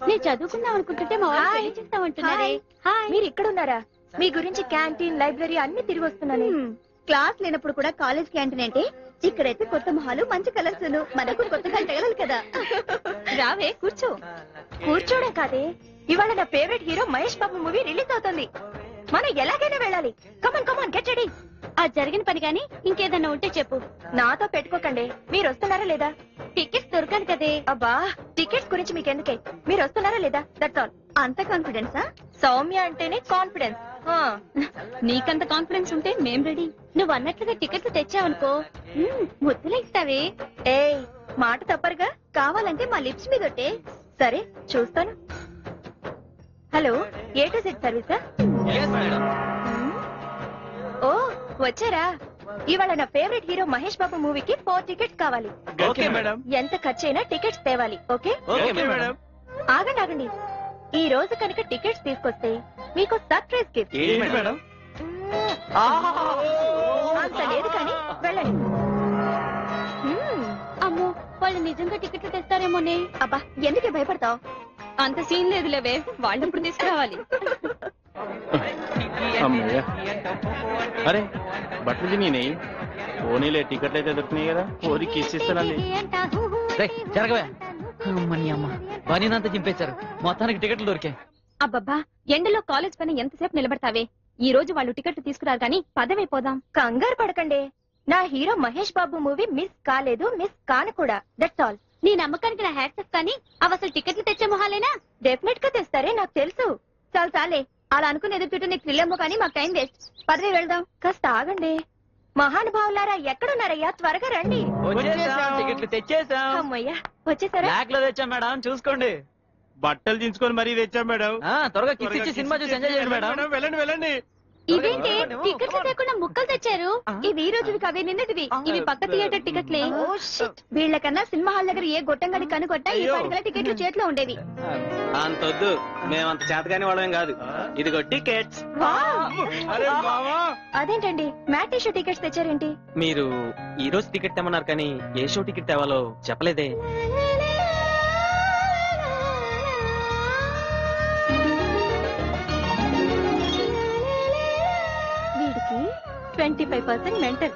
నేను చదువుకుందాం అనుకుంటుంటే మా వాళ్ళు పెళ్లి చేస్తామంటున్నారే. మీరు ఇక్కడ ఉన్నారా? మీ గురించి క్యాంటీన్, లైబ్రరీ అన్ని తిరిగి వస్తున్నాను. క్లాస్ లేనప్పుడు కూడా కాలేజ్ క్యాంటీన్ అంటే ఇక్కడైతే కొత్త మొహాలు, మంచి కలర్స్, మనకు కొత్తగా తగలాలి కదా. రావే కూర్చో. కూర్చోడే కాదే, ఇవాళ నా favourite hero Mahesh Babu movie release అవుతుంది. మనం ఎలాగైనా వెళ్ళాలి. కమాన్ కమాన్ గెట్ రెడీ. ఆ జరిగిన పని గాని ఇంకేదన్నా ఉంటే చెప్పు. నాతో పెట్టుకోకండి. మీరు వస్తున్నారా లేదా? టికెట్స్ దొరకాలి కదే. అబ్బా, టికెట్స్ గురించి మీకెందుకే, మీరు వస్తున్నారా లేదా, దట్స్ ఆల్. అంత కాన్ఫిడెన్సా? సౌమ్య అంటేనే కాన్ఫిడెన్స్. నీకంత కాన్ఫిడెన్స్ ఉంటే మేం రెడీ. నువ్వు అన్నట్లుగా టికెట్లు తెచ్చావనుకో ముద్దులే ఇస్తావే. ఏయ్, మాట తప్పరుగా. కావాలంటే మా లిప్స్ మీద ఒట్టే. సరే చూస్తాను. హలో, ఏ టు జెడ్ సర్వీసా? ఓ వచ్చారా? ఇవాళ నా ఫేవరెట్ హీరో మహేష్ బాబు మూవీకి 4 టికెట్స్ కావాలి. ఎంత ఖర్చైనా టికెట్స్ తేవాలి. ఓకే? ఆగండి ఆగండి, ఈ రోజు కనుక టికెట్స్ తీసుకొస్తే మీకు సర్ప్రైజ్ గిఫ్ట్. అంత లేదు కానీ వెళ్ళండి. అమ్మో, వాళ్ళు నిజంగా టికెట్లు తెస్తారేమోనే. అబ్బా, ఎందుకే భయపడతావు? అంత సీన్ లేదు లేవే, వాళ్ళప్పుడు తీసుకురావాలి. అరే బట్టలు నేనే పోనీలే, టికెట్లు అయితే దొరికినాయి కదా, పోరికి ఇచ్చిస్తానండి. జరగవే అమ్మ, బనీనంతా చింపేశారు, మొత్తానికి టికెట్లు దొరికాయి. అబ్బబ్బా, ఎండలో కాలేజ్ పని ఎంతసేపు నిలబడతావే? ఈ రోజు వాళ్ళు టికెట్లు తీసుకురారు కానీ పదవైపోదాం. కంగారు పడకండి, నా hero Mahesh Babu movie miss కాలేదు, మిస్ కాను కూడా. That's all. నీ నమ్మకానికి నా హ్యాట్స్ కానీ అవి అసలు టికెట్లు తెచ్చే మొహాలేనా? డెఫినెట్ గా తెస్తారే, నాకు తెలుసు. చాలు చాలే, అలా అనుకుని ఎదురు చుట్టూ నీకు థ్రిల్లేమో కానీ మాకు టైం వేస్ట్. పదవి వెళ్దాం. కాస్త ఆగండి. మహానుభావులారా, ఎక్కడున్నారయ్యా? త్వరగా రండి. టికెట్లు తెచ్చేసాం. అమ్మయ్యా, వచ్చేసారా? బ్లాక్ లో తెచ్చాం మేడం, చూసుకోండి. బట్టలు దించుకొని మరీ తెచ్చాం మేడం. త్వరగా కిస్ ఇచ్చి సినిమా చూసి ఎంజాయ్ చేయండి మేడం. వెళ్ళండి వెళ్ళండి. ఇవేంటి టికెట్లు లేకుండా ముక్కలు తెచ్చారు? ఇవి ఈ రోజువి కవే నిన్నటివి. ఇవి పక్క థియేటర్ టికెట్లే. వీళ్ళకన్నా సినిమా హాల్ దగ్గర ఏ గొట్టంగాడి కనుగొట్టా ఈ పాటికల టికెట్లు చేతిలో ఉండేవి. అంతొద్దు, మేమంత చేతగాని వాళ్ళం కాదు. ఇదిగో టికెట్స్. అదేంటండి మ్యాట్నీ షో టికెట్స్ తెచ్చారేంటి? మీరు ఈ రోజు టికెట్ తెమ్మన్నారు కానీ ఏ షో టికెట్ తేవాలో చెప్పలేదే. వీడికి 25% మెంటల్.